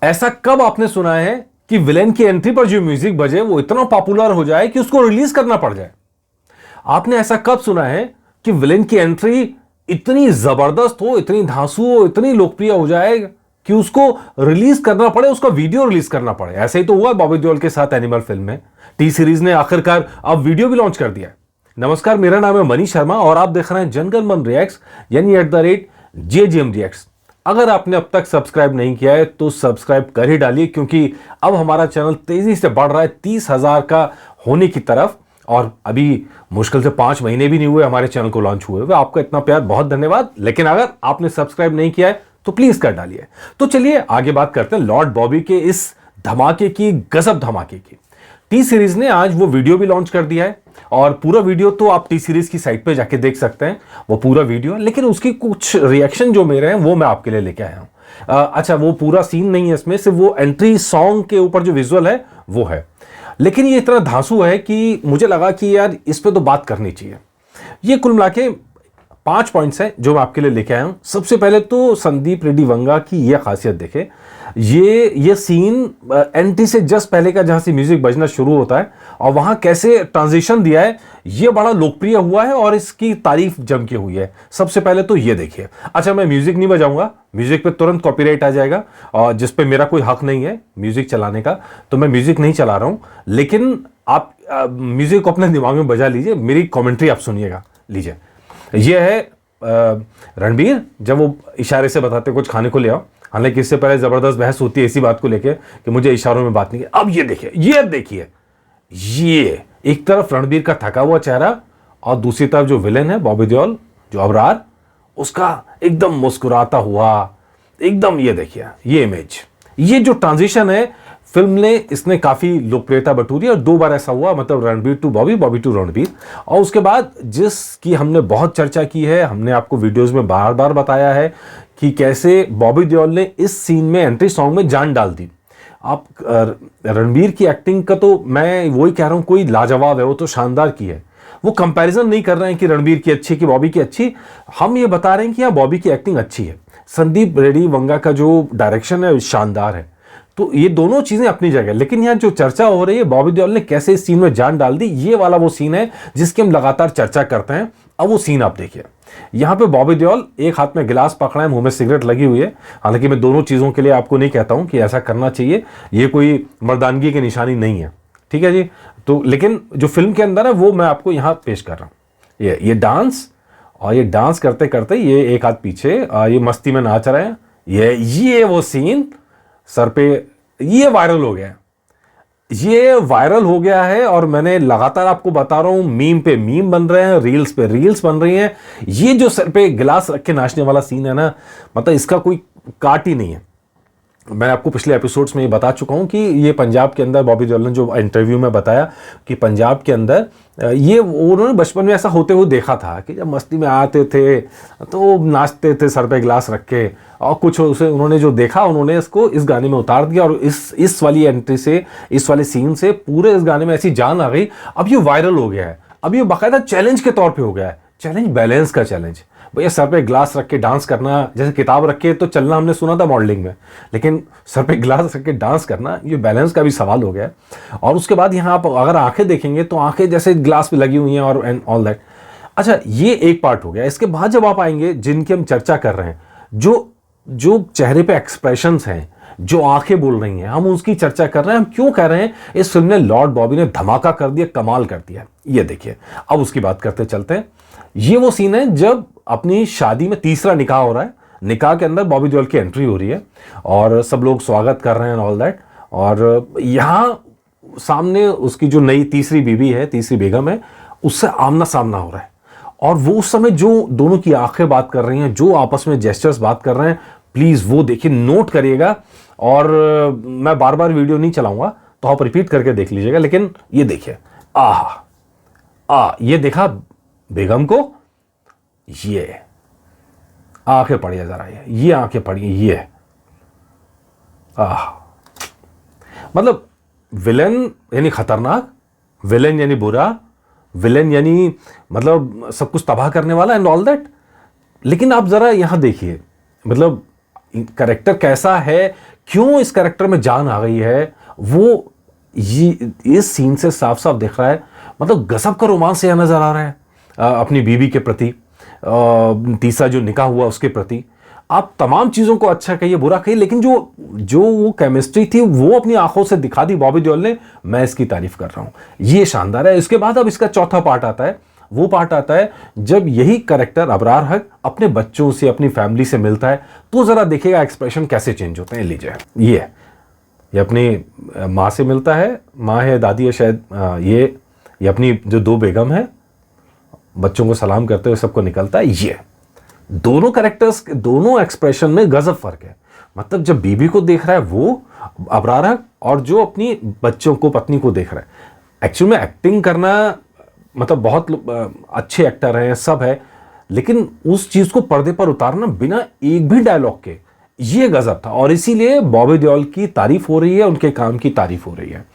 ऐसा कब आपने सुना है कि विलेन की एंट्री पर जो म्यूजिक बजे वो इतना पॉपुलर हो जाए कि उसको रिलीज करना पड़ जाए? आपने ऐसा कब सुना है कि विलेन की एंट्री इतनी जबरदस्त हो, इतनी धांसू हो, इतनी लोकप्रिय हो जाए कि उसको रिलीज करना पड़े, उसका वीडियो रिलीज करना पड़े? ऐसे ही तो हुआ बॉबी देओल के साथ एनिमल फिल्म में। टी सीरीज ने आखिरकार अब वीडियो भी लॉन्च कर दिया है। नमस्कार, मेरा नाम है मनीष शर्मा और आप देख रहे हैं जंगल मन रिएक्ट्स, यानी @JGM रिएक्ट्स। अगर आपने अब तक सब्सक्राइब नहीं किया है तो सब्सक्राइब कर ही डालिए, क्योंकि अब हमारा चैनल तेजी से बढ़ रहा है 30,000 का होने की तरफ। और अभी मुश्किल से 5 महीने भी नहीं हुए हमारे चैनल को लॉन्च हुए। आपका इतना प्यार, बहुत धन्यवाद। लेकिन अगर आपने सब्सक्राइब नहीं किया है तो प्लीज कर डालिए। तो चलिए आगे बात करते हैं लॉर्ड बॉबी के इस धमाके की, गजब धमाके की। टी सीरीज ने आज वो वीडियो भी लॉन्च कर दिया है और पूरा वीडियो तो आप टी सीरीज की साइट पे जाके देख सकते हैं, वो पूरा वीडियो। लेकिन उसकी कुछ रिएक्शन जो मेरे हैं वो मैं आपके लिए लेके आया हूं। अच्छा, वो पूरा सीन नहीं है इसमें, सिर्फ वो एंट्री सॉन्ग के ऊपर जो विजुअल है वो है। लेकिन ये इतना धांसू है कि मुझे लगा कि यार इस पे तो बात करनी चाहिए। ये कुल मिला के 5 पॉइंट्स हैं जो मैं आपके लिए लेके आया हूं। सबसे पहले तो संदीप रेड्डी वंगा की यह खासियत देखे, ये सीन एंट्री से जस्ट पहले का जहां से म्यूजिक बजना शुरू होता है और वहां कैसे ट्रांजिशन दिया है, ये बड़ा लोकप्रिय हुआ है और इसकी तारीफ जम के हुई है। सबसे पहले तो ये देखिए। अच्छा, मैं म्यूजिक नहीं बजाऊंगा, म्यूजिक पे तुरंत कॉपीराइट आ जाएगा और जिस पे मेरा कोई हक नहीं है म्यूजिक चलाने का, तो मैं म्यूजिक नहीं चला रहा हूं। लेकिन आप म्यूजिक को अपने दिमाग में बजा लीजिए, मेरी कॉमेंट्री आप सुनिएगा। लीजिए, ये है रणबीर जब वो इशारे से बताते कुछ खाने को ले आओ। हालांकि इससे पहले जबरदस्त बहस होती है इसी बात को लेके कि मुझे इशारों में बात नहीं की। अब ये देखिए, ये एक तरफ रणबीर का थका हुआ चेहरा और दूसरी तरफ जो विलेन है बॉबी देओल, जो अबरार, उसका एकदम मुस्कुराता हुआ एकदम। ये देखिए, ये इमेज, ये जो ट्रांजिशन है फिल्म ने, इसने काफी लोकप्रियता बटोरी और 2 बार ऐसा हुआ, मतलब रणबीर टू बॉबी, बॉबी टू रणबीर। और उसके बाद जिसकी हमने बहुत चर्चा की है, हमने आपको वीडियोस में बार बार बताया है कि कैसे बॉबी देओल ने इस सीन में, एंट्री सॉन्ग में जान डाल दी। आप रणबीर की एक्टिंग का तो मैं वही कह रहा हूं, कोई लाजवाब है, वो तो शानदार की है। वो कंपैरिजन नहीं कर रहे हैं कि रणबीर की अच्छी कि बॉबी की अच्छी, हम ये बता रहे हैं कि हाँ बॉबी की एक्टिंग अच्छी है। संदीप रेड्डी वंगा का जो डायरेक्शन है शानदार है। तो ये दोनों चीजें अपनी जगह। लेकिन यहाँ जो चर्चा हो रही है बॉबी देओल ने कैसे इस सीन में जान डाल दी, ये वाला वो सीन है जिसकी हम लगातार चर्चा करते हैं। अब वो सीन आप देखिए। यहाँ पे बॉबी देओल एक हाथ में गिलास पकड़ा है, मुंह में सिगरेट लगी हुई है। हालांकि मैं दोनों चीजों के लिए आपको नहीं कहता हूं कि ऐसा करना चाहिए, ये कोई मर्दानगी की निशानी नहीं है, ठीक है जी। तो लेकिन जो फिल्म के अंदर है वो मैं आपको यहाँ पेश कर रहा हूँ। ये डांस, और ये डांस करते करते ये एक हाथ पीछे, ये मस्ती में नाच रहे हैं। ये वो सीन सर पे, ये वायरल हो गया है, ये वायरल हो गया है। और मैंने लगातार आपको बता रहा हूं, मीम पे मीम बन रहे हैं, रील्स पे रील्स बन रही हैं। ये जो सर पे गिलास रख के नाचने वाला सीन है ना, मतलब इसका कोई काट ही नहीं है। मैं आपको पिछले एपिसोड्स में ये बता चुका हूं कि ये पंजाब के अंदर, बॉबी देओल ने जो इंटरव्यू में बताया कि पंजाब के अंदर ये उन्होंने बचपन में ऐसा होते हुए देखा था कि जब मस्ती में आते थे तो नाचते थे सर पे गिलास रख के, और कुछ उसे उन्होंने जो देखा उन्होंने इसको इस गाने में उतार दिया। और इस वाली एंट्री से, इस वाले सीन से पूरे इस गाने में ऐसी जान आ गई। अब ये वायरल हो गया है, अब ये बाकायदा चैलेंज के तौर पर हो गया है। चैलेंज, बैलेंस का चैलेंज। भैया सर पे ग्लास रख के डांस करना, जैसे किताब रख के तो चलना हमने सुना था मॉडलिंग में, लेकिन सर पे ग्लास रख के डांस करना, ये बैलेंस का भी सवाल हो गया। और उसके बाद यहाँ आप अगर आंखें देखेंगे तो आंखें जैसे ग्लास पे लगी हुई हैं और एंड ऑल दैट। अच्छा, ये एक पार्ट हो गया। इसके बाद जब आप आएंगे, जिनकी हम चर्चा कर रहे हैं, जो चेहरे पे एक्सप्रेशंस हैं, जो आंखें बोल रही हैं, हम उसकी चर्चा कर रहे हैं। हम क्यों कह रहे हैं? इस फिल्म ने, लॉर्ड बॉबी ने धमाका कर दिया, कमाल कर दिया। ये देखिए, अब उसकी बात करते चलते हैं। ये वो सीन है जब अपनी शादी में तीसरा निकाह हो रहा है। निकाह के अंदर बॉबी देओल की एंट्री हो रही है और सब लोग स्वागत कर रहे हैं ऑल दैट। और यहां सामने उसकी जो नई तीसरी बीवी है, तीसरी बेगम है, उससे आमना सामना हो रहा है। और वो उस समय जो दोनों की आंखें बात कर रही हैं, जो आपस में जेस्चर्स बात कर रहे हैं, प्लीज वो देखिए, नोट करिएगा। और मैं बार बार वीडियो नहीं चलाऊंगा, तो आप रिपीट करके देख लीजिएगा। लेकिन ये देखिए, ये देखा बेगम को, ये आंखें पढ़िए जरा, ये आंखें पढ़िए, ये मतलब विलेन यानी खतरनाक, विलेन यानी बुरा, विलेन यानी मतलब सब कुछ तबाह करने वाला एंड ऑल दैट। लेकिन आप जरा यहां देखिए, मतलब कैरेक्टर कैसा है, क्यों इस कैरेक्टर में जान आ गई है, वो ये इस सीन से साफ साफ दिख रहा है। मतलब गजब का रोमांस यहाँ नजर आ रहा है अपनी बीवी के प्रति, तीसरा जो निकाह हुआ उसके प्रति। आप तमाम चीज़ों को अच्छा कहिए बुरा कहिए, लेकिन जो वो केमिस्ट्री थी वो अपनी आंखों से दिखा दी बॉबी देओल ने। मैं इसकी तारीफ कर रहा हूँ, ये शानदार है। इसके बाद अब इसका चौथा पार्ट आता है, वो पार्ट आता है जब यही कैरेक्टर अबरार हक अपने बच्चों से, अपनी फैमिली से मिलता है, तो जरा देखिएगा एक्सप्रेशन कैसे चेंज होते हैं। लीजिए, ये अपनी माँ से मिलता है, माँ है दादी है शायद, ये अपनी जो दो बेगम है, बच्चों को सलाम करते हुए सबको निकलता है। ये दोनों कैरेक्टर्स, दोनों एक्सप्रेशन में गजब फर्क है। मतलब जब बीबी को देख रहा है वो अबरार हक, और जो अपनी बच्चों को, पत्नी को देख रहा है। एक्चुअल में एक्टिंग करना, मतलब बहुत अच्छे एक्टर हैं, सब है, लेकिन उस चीज को पर्दे पर उतारना बिना एक भी डायलॉग के, ये गजब था। और इसीलिए बॉबी देओल की तारीफ हो रही है, उनके काम की तारीफ हो रही है।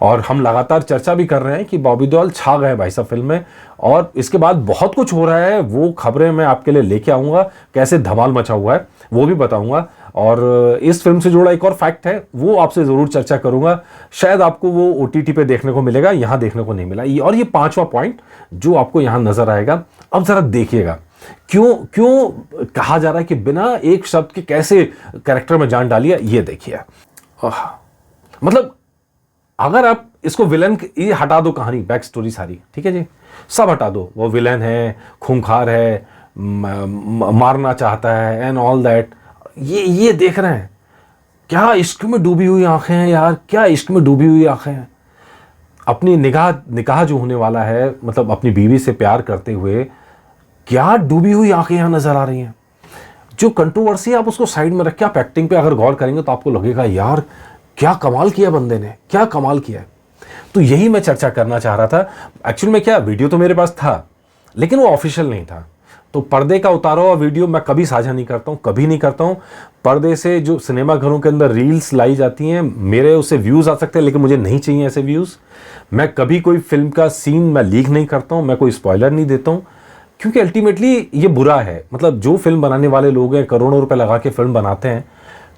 और हम लगातार चर्चा भी कर रहे हैं कि बॉबी देओल छा गए भाई साहब फिल्म में, और इसके बाद बहुत कुछ हो रहा है। वो खबरें मैं आपके लिए लेके आऊंगा, कैसे धमाल मचा हुआ है वो भी बताऊंगा। और इस फिल्म से जुड़ा एक और फैक्ट है, वो आपसे जरूर चर्चा करूंगा। शायद आपको वो OTT पे देखने को मिलेगा, यहां देखने को नहीं मिला। और ये पांचवा पॉइंट जो आपको यहां नजर आएगा, अब जरा देखिएगा क्यों कहा जा रहा है कि बिना एक शब्द के कैसे कैरेक्टर में जान डाली है। ये देखिए, मतलब अगर आप इसको विलन, ये हटा दो, कहानी बैक स्टोरी सारी, ठीक है जी, सब हटा दो। वो विलन है, खूंखार है, मारना चाहता है एंड ऑल दैट। ये देख रहे हैं, क्या इश्क में डूबी हुई आंखें हैं यार, क्या इश्क में डूबी हुई आंखें हैं। अपनी निकाह जो होने वाला है, मतलब अपनी बीवी से प्यार करते हुए, क्या डूबी हुई आंखें यहां नजर आ रही हैं। जो कंट्रोवर्सी है आप उसको साइड में रख के आप एक्टिंग पे अगर गौर करेंगे तो आपको लगेगा यार क्या कमाल किया बंदे ने, क्या कमाल किया। तो यही मैं चर्चा करना चाह रहा था। एक्चुअल में क्या, वीडियो तो मेरे पास था लेकिन वो ऑफिशियल नहीं था। तो पर्दे का उतारा हुआ वीडियो मैं कभी साझा नहीं करता हूं, कभी नहीं करता हूं। पर्दे से जो सिनेमा घरों के अंदर रील्स लाई जाती हैं, मेरे उससे व्यूज आ सकते हैं, लेकिन मुझे नहीं चाहिए ऐसे व्यूज। मैं कभी कोई फिल्म का सीन मैं लीक नहीं करता हूं, मैं कोई स्पॉइलर नहीं देता हूं, क्योंकि अल्टीमेटली ये बुरा है। मतलब जो फिल्म बनाने वाले लोग हैं, करोड़ों रुपए लगा के फिल्म बनाते हैं।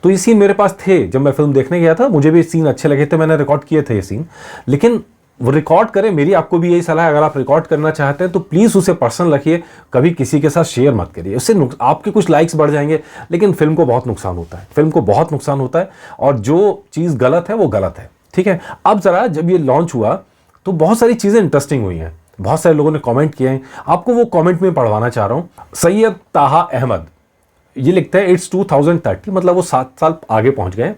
तो ये सीन मेरे पास थे, जब मैं फिल्म देखने गया था मुझे भी सीन अच्छे लगे थे, मैंने रिकॉर्ड किए थे ये सीन। लेकिन वो रिकॉर्ड करें, मेरी आपको भी यही सलाह है, अगर आप रिकॉर्ड करना चाहते हैं तो प्लीज़ उसे पर्सनल रखिए, कभी किसी के साथ शेयर मत करिए। उससे आपके कुछ लाइक्स बढ़ जाएंगे, लेकिन फिल्म को बहुत नुकसान होता है, फिल्म को बहुत नुकसान होता है। और जो चीज़ गलत है वो गलत है, ठीक है। अब ज़रा जब ये लॉन्च हुआ तो बहुत सारी चीज़ें इंटरेस्टिंग हुई हैं, बहुत सारे लोगों ने कमेंट किए हैं, आपको वो कमेंट में पढ़वाना चाह रहा हूं। सैयद ताहा अहमद ये लिखते हैं, इट्स 2030, मतलब वो 7 साल आगे पहुंच गए।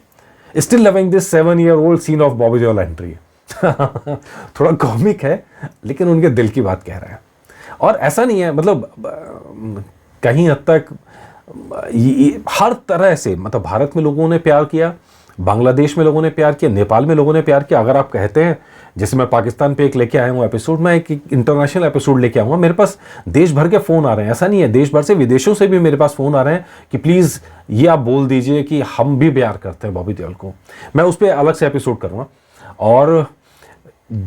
Still loving this 7-year-old scene of Bobby Deol entry. थोड़ा कॉमिक है लेकिन उनके दिल की बात कह रहा है। और ऐसा नहीं है, मतलब कहीं हद तक हर तरह से, मतलब भारत में लोगों ने प्यार किया, बांग्लादेश में लोगों ने प्यार किया, नेपाल में लोगों ने प्यार किया। अगर आप कहते हैं, जैसे मैं पाकिस्तान पे एक लेके आया हूँ एपिसोड, मैं एक इंटरनेशनल एपिसोड लेके आऊँगा, मेरे पास देश भर के फ़ोन आ रहे हैं। ऐसा नहीं है, देश भर से, विदेशों से भी मेरे पास फ़ोन आ रहे हैं कि प्लीज़ ये आप बोल दीजिए कि हम भी प्यार करते हैं बॉबी देओल को। मैं उस पर अलग से एपिसोड करूँगा। और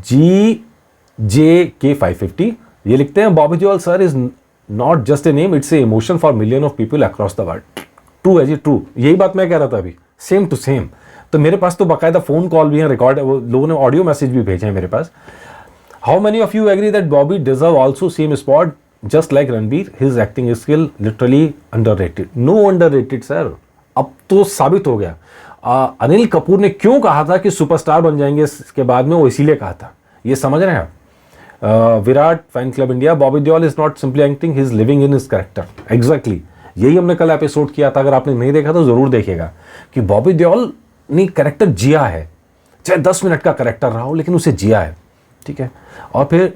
GJK550 ये लिखते हैं, Bobby Deol sir is not just a name, it's a emotion for million of people across the world. True है जी, ट्रू। यही बात मैं कह रहा था अभी, सेम टू सेम। तो मेरे पास तो बाकायदा फोन कॉल भी है, रिकॉर्ड, वो लोगों ने ऑडियो मैसेज भी भेजे हैं मेरे पास। How many of you agree that Bobby deserve also same spot just like Ranbir, his acting skill literally underrated. No underrated sir, अब तो साबित हो गया। अनिल कपूर ने क्यों कहा था कि सुपरस्टार बन जाएंगे इसके बाद में, वो इसीलिए कहा था, ये समझ रहे हैं आप। Virat fan club India, Bobby Deol is not simply acting, he is living in his character. Exactly यही हमने कल एपिसोड किया था, अगर आपने नहीं देखा तो जरूर देखेगा कि बॉबी देओल ने कैरेक्टर जिया है, चाहे 10 मिनट का कैरेक्टर रहा हो, लेकिन उसे जिया है, ठीक है। और फिर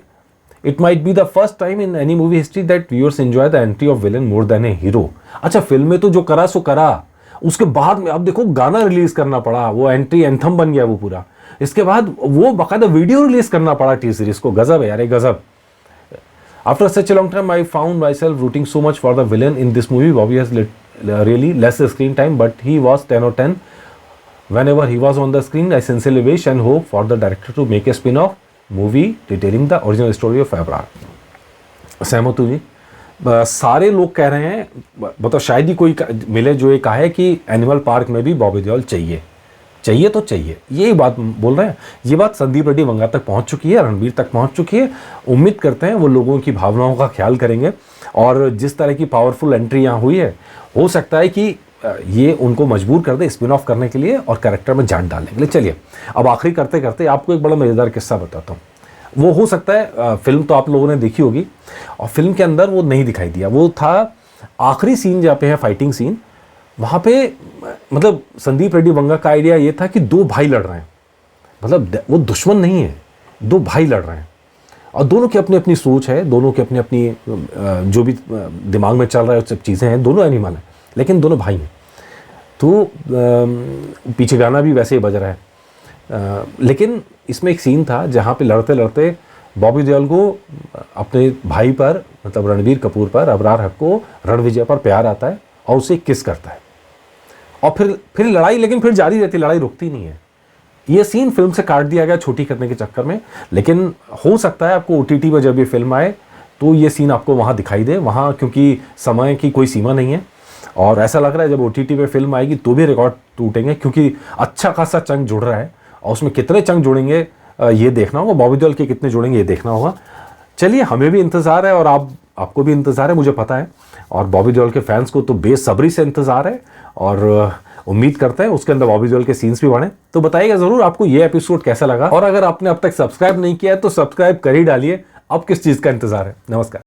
it might be the first time in any movie history that viewers enjoy the entry of villain more than A hero. अच्छा, फिल्म में तो जो करा सो करा, उसके बाद में अब देखो गाना रिलीज करना पड़ा, वो एंट्री एंथम बन गया वो पूरा। इसके बाद वो बाकायदा वीडियो रिलीज करना पड़ा टी सीरीज को। गजब है यार, गजब। After such a long time, I found myself rooting so much for the villain in this movie. Bobby has really less screen time, but he was 10 or 10. Whenever he was on the screen, I sincerely wish and hope for the director to make a spin-off movie detailing the original story of Abrar. सहमत हूँ जी। सारे लोग कह रहे हैं, मतलब शायद ही कोई मिले जो ये कहा है कि एनिमल पार्क में भी बॉबी देओल चाहिए। चाहिए तो चाहिए, यही बात बोल रहे हैं। ये बात संदीप रेड्डी वंगा तक पहुंच चुकी है, रणबीर तक पहुंच चुकी है। उम्मीद करते हैं वो लोगों की भावनाओं का ख्याल करेंगे और जिस तरह की पावरफुल एंट्री यहाँ हुई है, हो सकता है कि ये उनको मजबूर कर दे स्पिन ऑफ करने के लिए और कैरेक्टर में जान डालने के लिए। चलिए अब आखिरी करते करते आपको एक बड़ा मज़ेदार किस्सा बताता हूँ। वो हो सकता है फिल्म तो आप लोगों ने देखी होगी और फिल्म के अंदर वो नहीं दिखाई दिया। वो था आखिरी सीन जहाँ पे है फाइटिंग सीन, वहाँ पे मतलब संदीप रेड्डी वंगा का आइडिया ये था कि दो भाई लड़ रहे हैं, मतलब वो दुश्मन नहीं है, दो भाई लड़ रहे हैं और दोनों की अपनी अपनी सोच है, दोनों की अपनी अपनी जो भी दिमाग में चल रहा है सब चीज़ें हैं, दोनों एनिमल हैं लेकिन दोनों भाई हैं। तो पीछे गाना भी वैसे ही बज रहा है, लेकिन इसमें एक सीन था जहाँ पे लड़ते लड़ते बॉबी देओल को अपने भाई पर, मतलब रणबीर कपूर पर, अबरार हक को रणविजय पर प्यार आता है और उसे किस करता है और फिर लड़ाई, लेकिन फिर जारी रहती, लड़ाई रुकती नहीं है। ये सीन फिल्म से काट दिया गया छोटी करने के चक्कर में, लेकिन हो सकता है आपको OTT पर जब ये फिल्म आए तो ये सीन आपको वहाँ दिखाई दे, वहाँ क्योंकि समय की कोई सीमा नहीं है और ऐसा लग रहा है जब OTT पे फिल्म आएगी तो भी रिकॉर्ड टूटेंगे, क्योंकि अच्छा खासा चंक जुड़ रहा है और उसमें कितने चंक जुड़ेंगे ये देखना होगा, बॉबी देओल के कितने जुड़ेंगे ये देखना होगा। चलिए हमें भी इंतज़ार है और आपको भी इंतज़ार है, मुझे पता है, और बॉबी देओल के फैंस को तो बेसब्री से इंतज़ार है और उम्मीद करते हैं उसके अंदर बॉबी देओल के सीन्स भी बढ़े। तो बताइएगा ज़रूर आपको ये एपिसोड कैसा लगा और अगर आपने अब तक सब्सक्राइब नहीं किया है तो सब्सक्राइब कर ही डालिए। अब किस चीज़ का इंतज़ार है। नमस्कार।